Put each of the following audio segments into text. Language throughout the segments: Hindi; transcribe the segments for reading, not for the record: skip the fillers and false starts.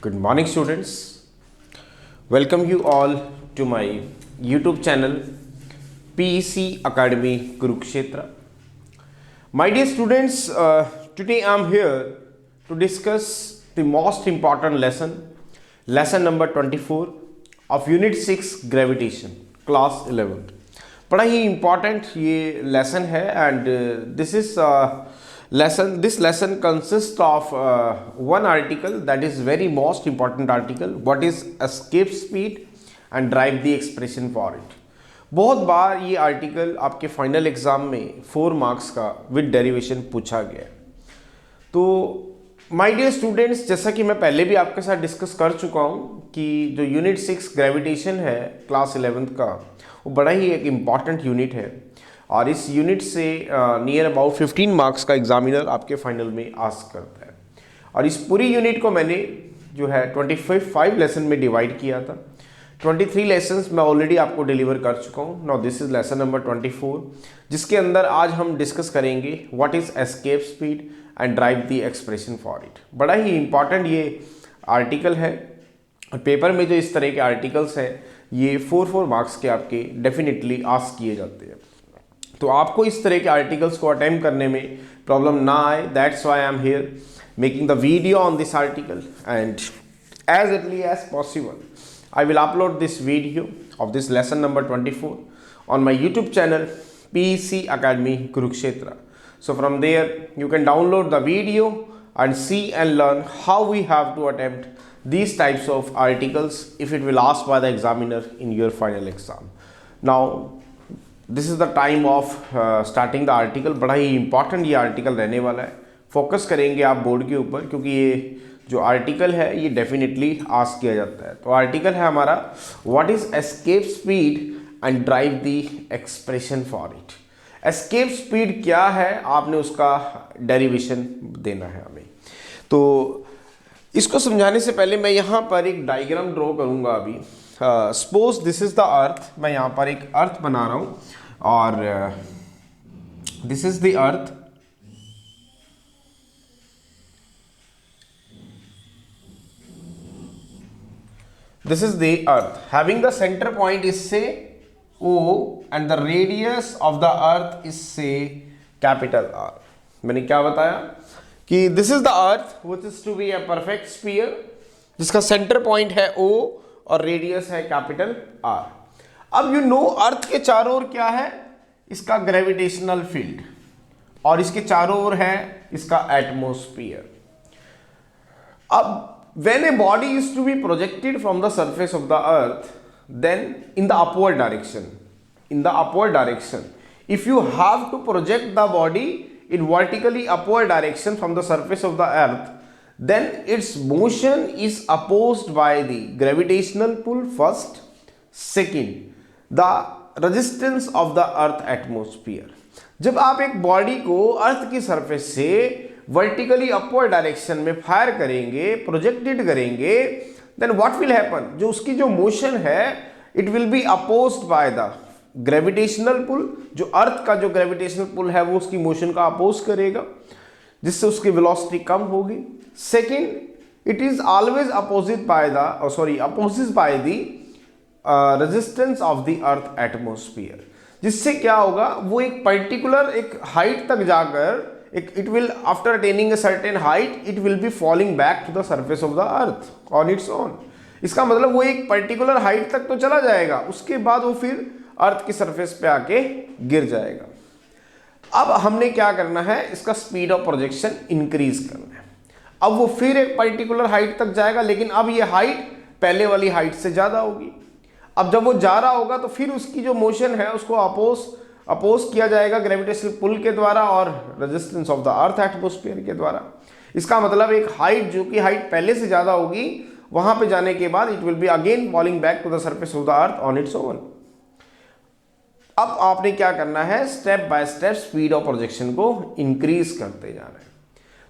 Good morning, students. Welcome you all to my YouTube channel PEC Academy Kurukshetra. My dear students, today I am here to discuss the most important lesson number 24 of Unit 6 Gravitation, Class 11. बड़ा ही important ये lesson है and this lesson consists of one article that is very most important article, what is escape speed and drive the expression for it. बहुत बार ये आर्टिकल आपके फाइनल एग्जाम में 4 मार्क्स का विद डेरिवेशन पूछा गया है. तो माय डियर स्टूडेंट्स, जैसा कि मैं पहले भी आपके साथ डिस्कस कर चुका हूँ कि जो यूनिट 6 ग्रेविटेशन है क्लास 11th का, वो बड़ा ही एक इम्पॉर्टेंट यूनिट है और इस यूनिट से नियर अबाउट 15 मार्क्स का एग्जामिनर आपके फाइनल में आस्क करता है. और इस पूरी यूनिट को मैंने जो है 25 लेसन में डिवाइड किया था. 23 लेसन्स मैं ऑलरेडी आपको डिलीवर कर चुका हूँ. Now this is lesson number 24, जिसके अंदर आज हम डिस्कस करेंगे what is escape speed and drive the expression for it. बड़ा ही इंपॉर्टेंट ये आर्टिकल है और पेपर में जो इस तरह के आर्टिकल्स हैं ये 4 मार्क्स के आपके डेफिनेटली आस्क किए जाते हैं. तो आपको इस तरह के आर्टिकल्स को अटेम्प्ट करने में प्रॉब्लम ना आए, that's why I am here making the video on this article and as early as possible I will upload this video of this lesson number 24 on my YouTube channel PEC Academy Kurukshetra. So from there you can download the video and see and learn how we have to attempt these types of articles if it will asked by the examiner in your final exam. Now this is the time of starting the article. बड़ा ही important ये article रहने वाला है. फोकस करेंगे आप बोर्ड के ऊपर क्योंकि ये जो आर्टिकल है ये डेफिनेटली आस्क किया जाता है. तो आर्टिकल है हमारा what is escape speed and drive the expression for it. Escape speed क्या है, आपने उसका डेरिवेशन देना है हमें. तो इसको समझाने से पहले मैं यहाँ पर एक डायग्राम ड्रॉ करूँगा. अभी सपोज दिस इज द अर्थ. मैं यहाँ पर एक अर्थ बना रहा हूँ और this is the earth. This is the earth having the center point is say O and the radius of the earth is say capital R. मैंने क्या बताया कि this is the earth which is to be a perfect sphere जिसका center point है O और radius है capital R. अब you know अर्थ के चारों ओर क्या है, इसका ग्रेविटेशनल फील्ड और इसके चारों ओर है इसका एटमोस्फियर. अब when a body is to be projected from the surface of the earth, then in the upward direction, if you have to project the body in vertically upward direction from the surface of the earth, then its motion is opposed by the gravitational pull first, second the resistance of the earth atmosphere. जब आप एक बॉडी को अर्थ की सरफेस से वर्टिकली अपवर्ड डायरेक्शन में फायर करेंगे, प्रोजेक्टेड करेंगे, देन व्हाट विल हैपन, जो उसकी जो मोशन है it will be opposed by the gravitational pull. जो अर्थ का जो ग्रेविटेशनल पुल है वो उसकी मोशन का अपोज करेगा जिससे उसकी वेलोसिटी कम होगी. Second, it is always opposite by the resistance of the earth atmosphere. जिससे क्या होगा, वो एक पर्टिकुलर एक हाइट तक जाकर it will after attaining a certain height it will be falling back to the surface of the earth on its own. इसका मतलब वो एक पर्टिकुलर हाइट तक तो चला जाएगा, उसके बाद वो फिर अर्थ की सरफेस पे आके गिर जाएगा. अब हमने क्या करना है, इसका स्पीड ऑफ प्रोजेक्शन इंक्रीज करना है. अब वो फिर एक पर्टिकुलर हाइट तक जाएगा, लेकिन अब ये हाइट पहले वाली हाइट से ज्यादा होगी. अब जब वो जा रहा होगा तो फिर उसकी जो मोशन है उसको अपोज किया जाएगा ग्रेविटेशनल पुल के द्वारा और resistance of the earth atmosphere के द्वारा. इसका मतलब एक हाइट जो कि हाइट पहले से ज्यादा होगी, वहां पे जाने के बाद it will be again falling back to the surface of the earth on its own. अब आपने क्या करना है, step by step speed of projection को इंक्रीज करते जाना है.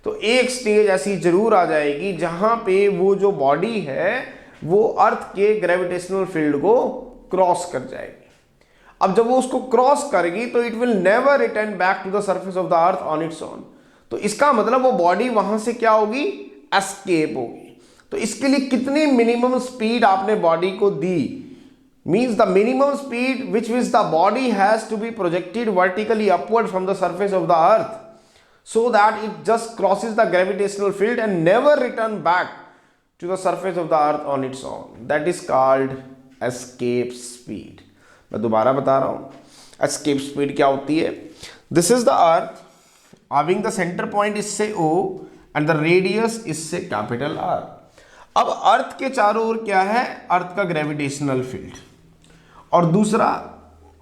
तो एक स्टेज ऐसी जरूर आ जाएगी जहां पे वो जो बॉडी है वो अर्थ के ग्रेविटेशनल फील्ड को क्रॉस कर जाएगी. अब जब वो उसको क्रॉस करेगी तो it will never return back to the surface of the earth on its own. तो इसका मतलब वो बॉडी वहां से क्या होगी, एस्केप होगी. तो इसके लिए कितनी मिनिमम स्पीड आपने बॉडी को दी, means the minimum speed which the body has to be projected vertically upward from the surface of the earth so that it just crosses the gravitational field and never return back to the surface of the earth on its own, that is called escape speed. मैं दोबारा बता रहा हूं escape speed क्या होती है. This is the earth having the center point is say O and the radius is say capital R. अब अर्थ के चारों ओर क्या है, अर्थ का ग्रेविटेशनल फील्ड, और दूसरा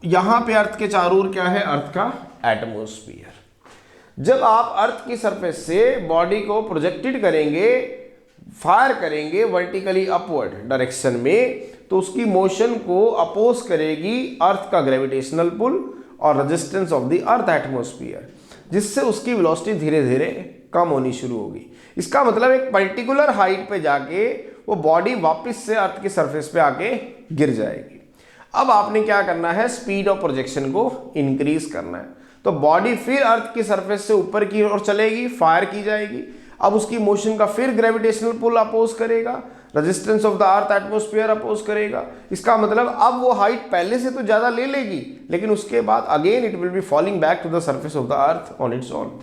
यहां पे अर्थ के चारों ओर क्या है, अर्थ का एटमॉस्फेयर. जब आप अर्थ की सरफेस से बॉडी को प्रोजेक्टेड करेंगे, फायर करेंगे वर्टिकली अपवर्ड डायरेक्शन में, तो उसकी मोशन को अपोज करेगी अर्थ का ग्रेविटेशनल पुल और resistance of the earth atmosphere, जिससे उसकी वेलोसिटी धीरे धीरे कम होनी शुरू होगी. इसका मतलब एक पर्टिकुलर हाइट पे जाके वो बॉडी वापस से अर्थ की सरफेस पे आके गिर जाएगी. अब आपने क्या करना है, स्पीड ऑफ प्रोजेक्शन को इंक्रीज करना है. तो बॉडी फिर अर्थ की सरफेस से ऊपर की ओर चलेगी, फायर की जाएगी. अब उसकी मोशन का फिर ग्रेविटेशनल पुल अपोज करेगा, resistance of the earth atmosphere oppose करेगा. इसका मतलब अब वो हाइट पहले से तो ज्यादा ले लेगी, लेकिन उसके बाद again it will be falling back to the surface of the earth on its own.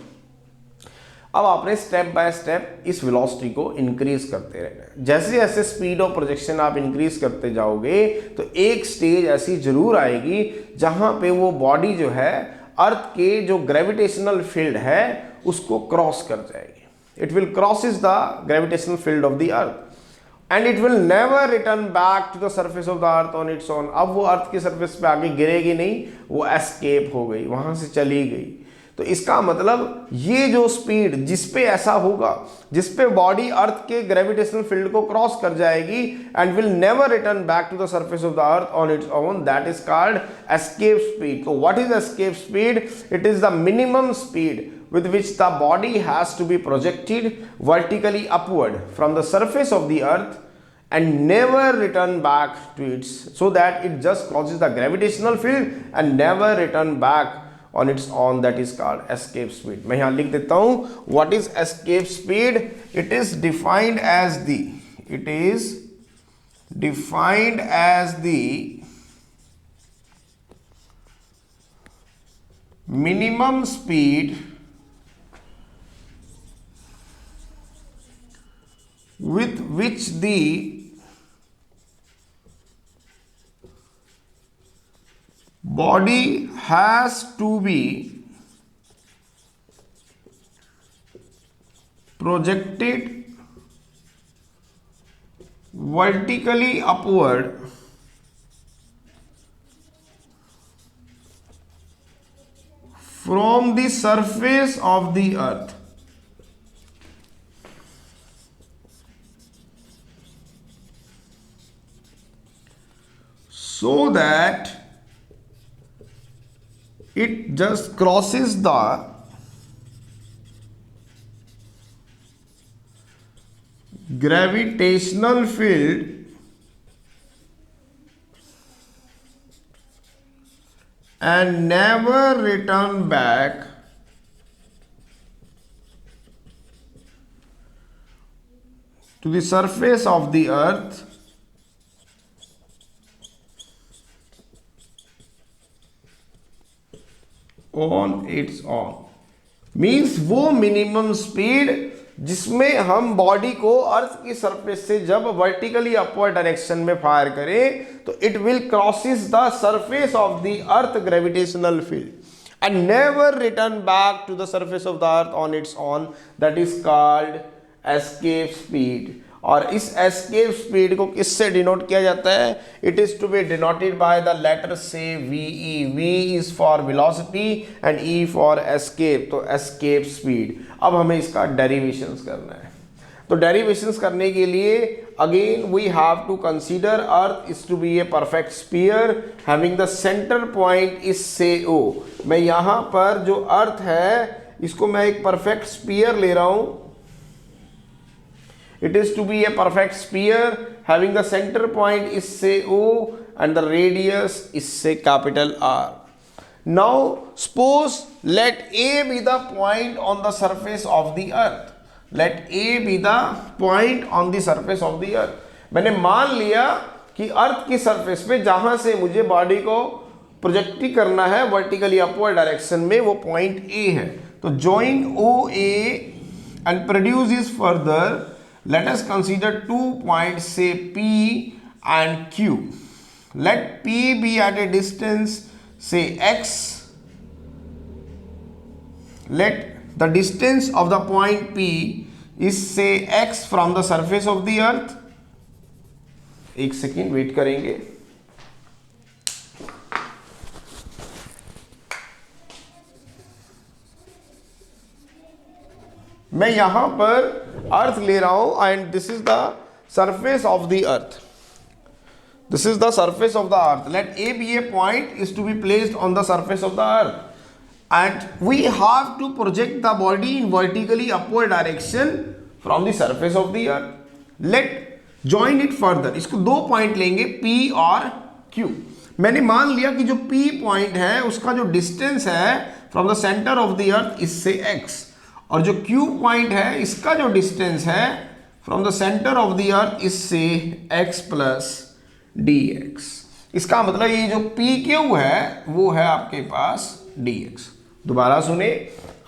अब आपने स्टेप बाय स्टेप इस वेलोसिटी को इंक्रीज करते रहना है. जैसे जैसे स्पीड ऑफ प्रोजेक्शन आप इंक्रीज करते जाओगे तो एक स्टेज ऐसी जरूर आएगी जहां पे वो बॉडी जो है अर्थ के जो ग्रेविटेशनल फील्ड है उसको क्रॉस कर जाएगी. It will crosses the gravitational field of the earth and it will never return back to the surface of the earth on its own. अब वो अर्थ की सरफेस पे आगे गिरेगी नहीं, वो एस्केप हो गई, वहां से चली गई. तो इसका मतलब ये जो स्पीड जिस पे ऐसा होगा, जिस पे बॉडी अर्थ के ग्रेविटेशनल फील्ड को क्रॉस कर जाएगी and will never return back to the surface of the earth on its own, that is called escape speed. तो what is escape speed? It is the minimum speed with which the body has to be projected vertically upward from the surface of the earth and never return back to its, so that it just crosses the gravitational field and never return back on its own, that is called escape speed. मैं यहाँ लिख देता हूँ, what is escape speed? It is defined as the minimum speed with which the body has to be projected vertically upward from the surface of the earth so that it just crosses the gravitational field and never return back to the surface of the earth on its own. Means वो मिनिमम स्पीड जिसमें हम बॉडी को अर्थ की सरफेस से जब वर्टिकली अपवर्ड डायरेक्शन में फायर करें तो it will crosses the surface of the earth gravitational field and never return back to the surface of the earth on its own, that is called escape speed. और इस एस्केप स्पीड को किससे डिनोट किया जाता है? It is to be denoted by the letter से V. V is for velocity and E for escape. तो एस्केप स्पीड. अब हमें इसका डेरिवेशंस करना है. तो डेरिवेशंस करने के लिए again we have to consider earth is to be a perfect sphere having the centre point is से ओ. मैं यहाँ पर जो अर्थ है इसको मैं एक परफेक्ट स्फीयर ले रहा हूँ. It is to be a perfect sphere having the center point is say O and the radius is say capital R. Now suppose let A be the point on the surface of the earth. Let A be the point on the surface of the earth. मैंने मान लिया कि अर्थ की सरफेस पे जहां से मुझे बॉडी को प्रोजेक्ट करना है वर्टिकली अपवर्ड डायरेक्शन में, वो पॉइंट ए है। तो join O A and produce is further, let us consider 2 points से P and Q. Let P be at a distance say x. Let the distance of the point P is say x from the surface of the earth. एक सेकेंड वेट करेंगे। मैं यहां पर अर्थ ले रहा हूं and this is the surface of the earth. This is the surface of the earth. Let A be a point is to be placed on the surface of the earth, and we have to project the body in vertically upward direction from the surface of the earth. Let join it further. इसको 2 पॉइंट लेंगे P और Q। मैंने मान लिया कि जो P पॉइंट है उसका जो डिस्टेंस है from the centre of the अर्थ इससे x, और जो Q पॉइंट है इसका जो डिस्टेंस है from the centre of the अर्थ इससे x प्लस dx। इसका मतलब ये जो PQ है वो है आपके पास dx। दोबारा सुने,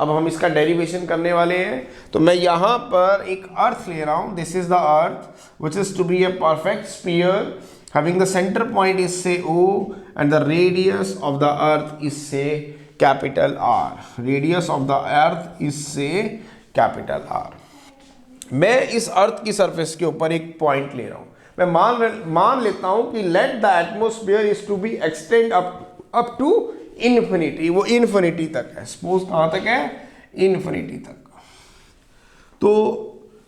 अब हम इसका डेरिवेशन करने वाले हैं। तो मैं यहां पर एक अर्थ ले रहा हूं, this is the earth which is to be a perfect sphere having the center point is say O and the radius of the earth is say capital R. Radius of the earth is say capital R. मैं इस अर्थ की सरफेस के ऊपर एक पॉइंट ले रहा हूं। मैं मान लेता हूं कि let the atmosphere is to be extend up to infinity. वो इन्फिनिटी तक है। सपोज कहां तक है? इन्फिनिटी तक। तो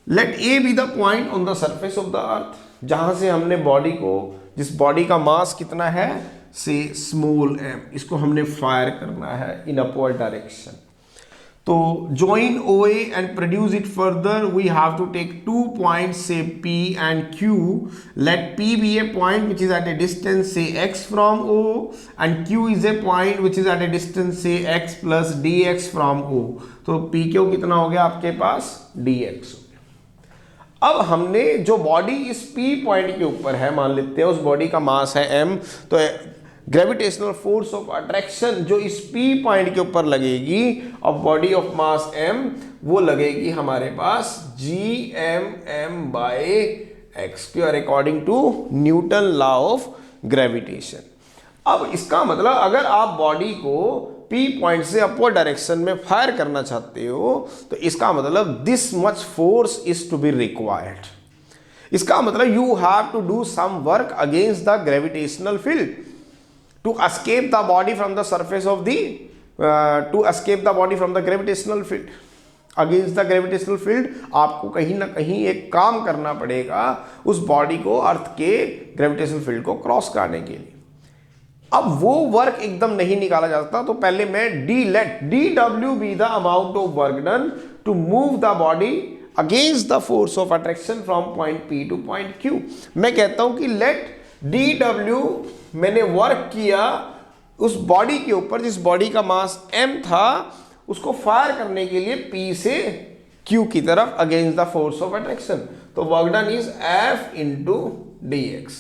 let A be the point on the surface of the earth, जहां से हमने बॉडी को, जिस बॉडी का मास कितना है से स्मॉल m, इसको हमने फायर करना है इन अपवर्ड डायरेक्शन। तो join OA and produce it further. We have to take 2 points say P and Q. Let P be a point which is at a distance say x from O, and Q is a point which is at a distance say x plus dx from O. तो PQ कितना हो गया आपके पास? dx हो गया। अब हमने जो बॉडी इस P पॉइंट के ऊपर है, मान लेते हैं उस बॉडी का मास है m, तो ग्रेविटेशनल फोर्स ऑफ अट्रैक्शन जो इस P पॉइंट के ऊपर लगेगी और बॉडी ऑफ मास m, वो लगेगी हमारे पास Gm by x square according to Newton law of gravitation. अब इसका मतलब अगर आप बॉडी को P पॉइंट से अपवर्ड डायरेक्शन में फायर करना चाहते हो तो इसका मतलब this much force is to be required. इसका मतलब you have to do some work against the gravitational field to escape the body from the surface of the to escape the body from the gravitational field. Against the gravitational field आपको कहीं ना कहीं एक काम करना पड़ेगा उस बॉडी को अर्थ के ग्रेविटेशनल फील्ड को क्रॉस करने के लिए। अब वो वर्क एकदम नहीं निकाला जा सकता, तो पहले मैं let dw be the amount of work done to move the body against the force of attraction from point P to point Q। मैं कहता हूं कि let dw मैंने वर्क किया उस बॉडी के ऊपर जिस बॉडी का मास m था, उसको फायर करने के लिए P से Q की तरफ against the force of attraction. तो work done is F into dx।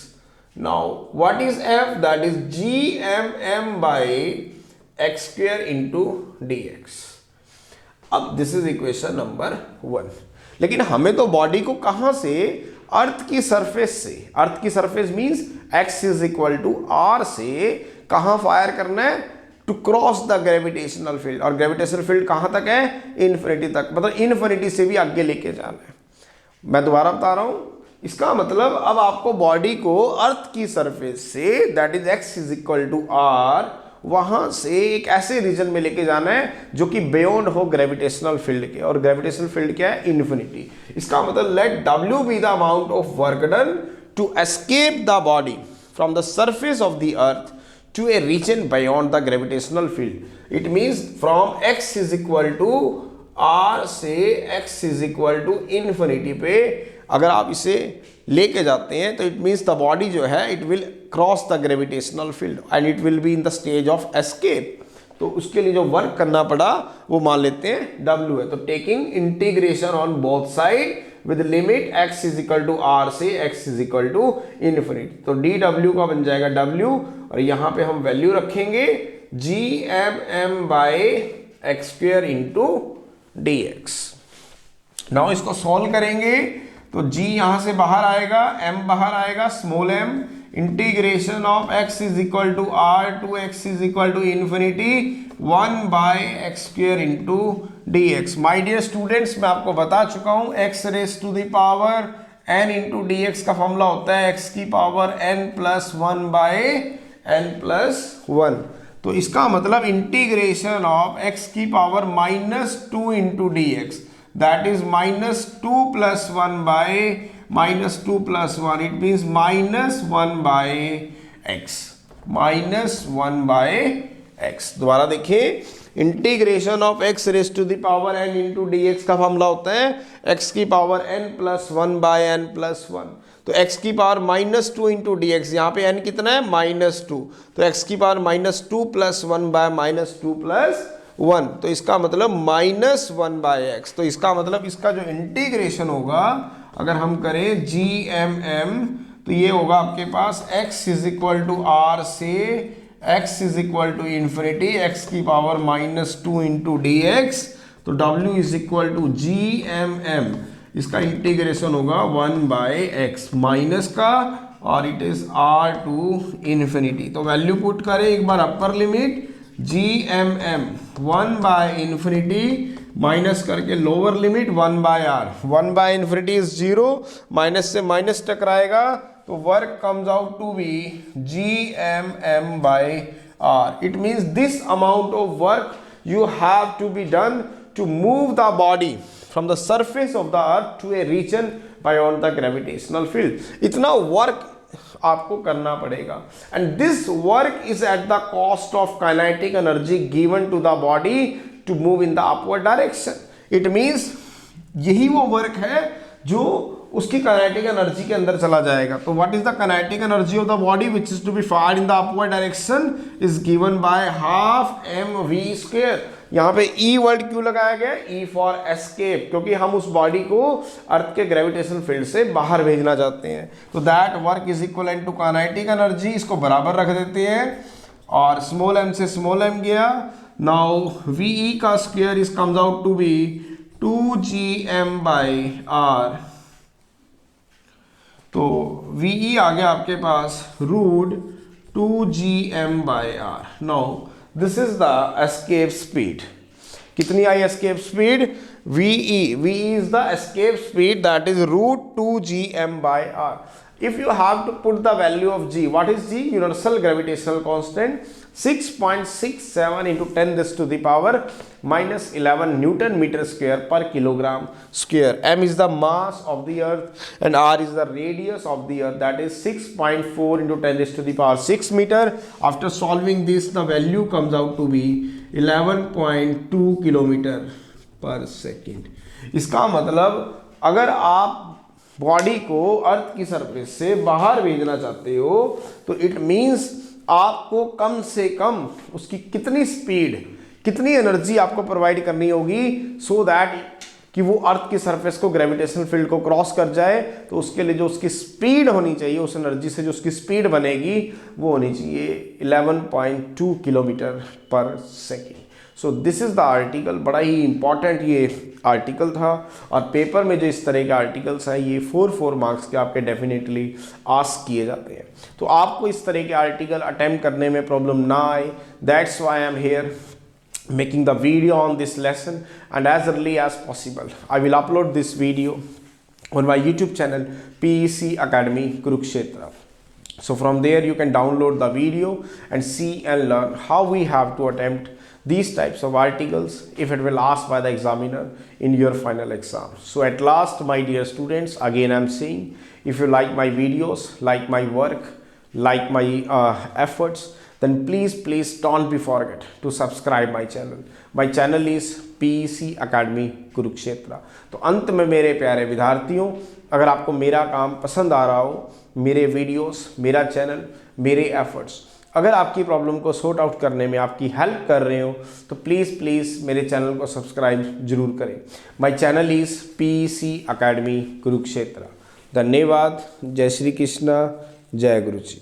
Now what is F? That is Gmm by x square into dx। अब दिस इज इक्वेशन नंबर 1। लेकिन हमें तो बॉडी को कहां से? अर्थ की सरफेस से। अर्थ की surface means x is equal to r से कहां फायर करना है? To cross the gravitational field. और ग्रेविटेशनल फील्ड कहां तक है? इन्फिनिटी तक। मतलब इन्फिनिटी से भी आगे लेके जाना है। मैं दोबारा बता रहा हूं, इसका मतलब अब आपको बॉडी को अर्थ की सरफेस से that is x is equal to r, वहां से एक ऐसे रीजन में लेके जाना है जो कि बियॉन्ड हो ग्रेविटेशनल फील्ड के। और ग्रेविटेशनल फील्ड क्या है? इन्फिनिटी। इसका मतलब let w be the amount of work done to escape the body from the surface of the earth to a region beyond the gravitational field. It means from x is equal to r से x is equal to infinity पे अगर आप इसे लेके जाते हैं तो इट मीन्स द बॉडी जो है it will cross the gravitational field and it will be in the stage of escape. तो उसके लिए जो वर्क करना पड़ा वो मान लेते हैं W है। तो taking integration on both side with limit x is equal to r से x is equal to infinity, तो dw का बन जाएगा w और यहाँ पे हम वैल्यू रखेंगे gmm by x square into d x. Now इसको सॉल्व करेंगे तो g यहाँ से बाहर आएगा, m बाहर आएगा, small m, integration of x is equal to r to x is equal to infinity 1 by x square into d x. My dear students, मैं आपको बता चुका हूँ x raise to the power n into d x का फॉर्मूला होता है x की power n plus 1 by n plus 1। तो इसका मतलब इंटीग्रेशन ऑफ x की power -2 into d x, that is -2 plus 1 by -2 plus 1, it means -1 by x, -1 by x। दोबारा देखिए, integration of x raise to the power n into d x का फॉर्मूला होता है x की power n plus 1 by n plus 1। तो x की पावर -2 इंटू डी एक्स, यहाँ पे n कितना है -2, तो x की पावर -2 प्लस 1 बाय -2 प्लस 1, तो इसका मतलब -1 बाय एक्स। तो इसका मतलब इसका जो इंटीग्रेशन होगा अगर हम करें GMM, तो ये होगा आपके पास x is equal to r से x is equal to infinity x की पावर -2 इंटू डी एक्स, तो w is equal to GMM, इसका इंटीग्रेशन होगा 1 बाय एक्स माइनस का और it is r to infinity. तो वैल्यू पुट करें एक बार, upper limit GMM 1 by infinity minus करके lower limit 1 by r, 1 by infinity is 0, minus से माइनस टकराएगा तो work comes out to be GMM by r। It means this amount of work you have to be done to move the body from the surface of the earth to a region beyond the gravitational field. इतना वर्क आपको करना पड़ेगा and this work is at the cost of kinetic energy given to the body to move in the upward direction. It means यही वो वर्क है जो उसकी काइनेटिक एनर्जी के अंदर चला जाएगा। तो what is the kinetic energy of the body which is to be fired in the upward direction is given by half mv²। यहाँ पे E वर्ड क्यों लगाया गया? E फॉर एस्केप, क्योंकि हम उस बॉडी को अर्थ के ग्रेविटेशनल फील्ड से बाहर भेजना चाहते हैं। तो that work is equal to kinetic energy, इसको बराबर रख देते हैं और स्मॉल m से स्मॉल m गया। नाउ VE का square is comes out to be 2gm by r, तो VE आ गया आपके पास root 2gm by r। Now this is the escape speed. कितनी आई escape speed? VE is the escape speed, that is root 2gm by r। If you have to put the value of g, what is g? Universal gravitational constant 6.67 into 10 raised to the power -11 Newton meter square per kilogram square. M is the mass of the earth and r is the radius of the earth, that is 6.4 into 10 raised to the power 6 meter. After solving this, the value comes out to be 11.2 kilometer per second. इसका मतलब अगर आप बॉडी को अर्थ की सरफेस से बाहर भेजना चाहते हो तो इट मींस आपको कम से कम उसकी कितनी स्पीड, कितनी एनर्जी आपको प्रोवाइड करनी होगी सो दैट कि वो अर्थ की सरफेस को ग्रेविटेशनल फील्ड को क्रॉस कर जाए। तो उसके लिए जो उसकी स्पीड होनी चाहिए, उस एनर्जी से जो उसकी स्पीड बनेगी वो होनी चाहिए 11.2 किलोमीटर पर second. So this is the article. बड़ा ही इंपॉर्टेंट ये आर्टिकल था और पेपर में जो इस तरह के आर्टिकल्स हैं ये 4 मार्क्स के आपके डेफिनेटली आस्क किए जाते हैं। तो आपको इस तरह के आर्टिकल अटेम्प्ट करने में प्रॉब्लम ना आए, that's why I am here making the video on this lesson, and as early as possible I will upload this video on my YouTube channel PEC Academy Kurukshetra. So from there you can download the video and see and learn how we have to attempt these types of articles if it will asked by the examiner in your final exam. So at last, my dear students, again I am saying, if you like my videos, like my work, like my efforts, then please don't be forget to subscribe my channel. My channel is PEC Academy Kurukshetra. तो अंत में मेरे प्यारे विद्यार्थियों, अगर आपको मेरा काम पसंद आ रहा हो, मेरे वीडियोस, मेरा चैनल, मेरे एफर्ट्स अगर आपकी प्रॉब्लम को सॉर्ट आउट करने में आपकी हेल्प कर रहे हो तो प्लीज़ मेरे चैनल को सब्सक्राइब जरूर करें। My channel is PEC academy Kurukshetra. धन्यवाद। जय श्री कृष्णा, जय गुरु जी।